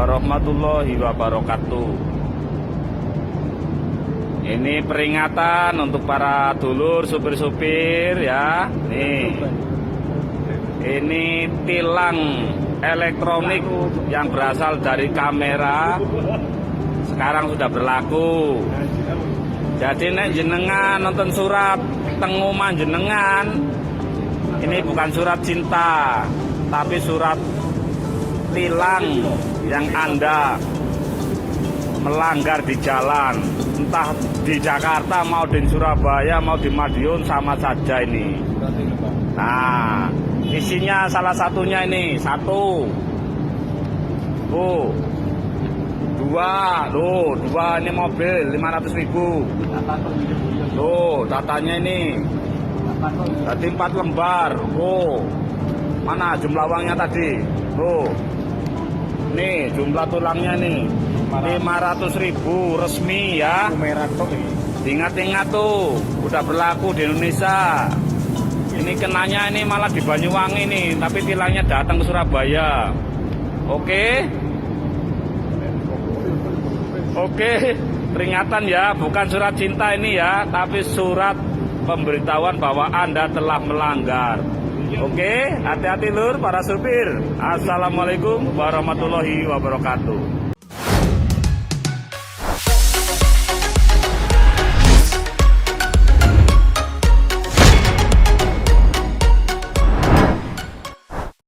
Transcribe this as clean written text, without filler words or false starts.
warahmatullahi wabarakatuh. Ini peringatan untuk para dulur supir-supir ya. Ini tilang elektronik yang berasal dari kamera sekarang sudah berlaku. Jadi nek jenengan nonton surat pengumuman jenengan, ini bukan surat cinta, tapi surat tilang yang Anda melanggar di jalan, entah di Jakarta mau di Surabaya mau di Madiun sama saja ini. Nah, isinya salah satunya ini satu, dua ini mobil 500.000. Tuh datanya ini tadi 4 lembar. Mana jumlah uangnya tadi? Tuh nih jumlah tulangnya nih 500.000 resmi ya. Ingat-ingat tuh udah berlaku di Indonesia. Ini kenanya ini malah di Banyuwangi nih, tapi tilangnya datang ke Surabaya. Oke, peringatan ya, bukan surat cinta ini ya, tapi surat pemberitahuan bahwa Anda telah melanggar. Oke, hati-hati lur para supir. Assalamualaikum warahmatullahi wabarakatuh.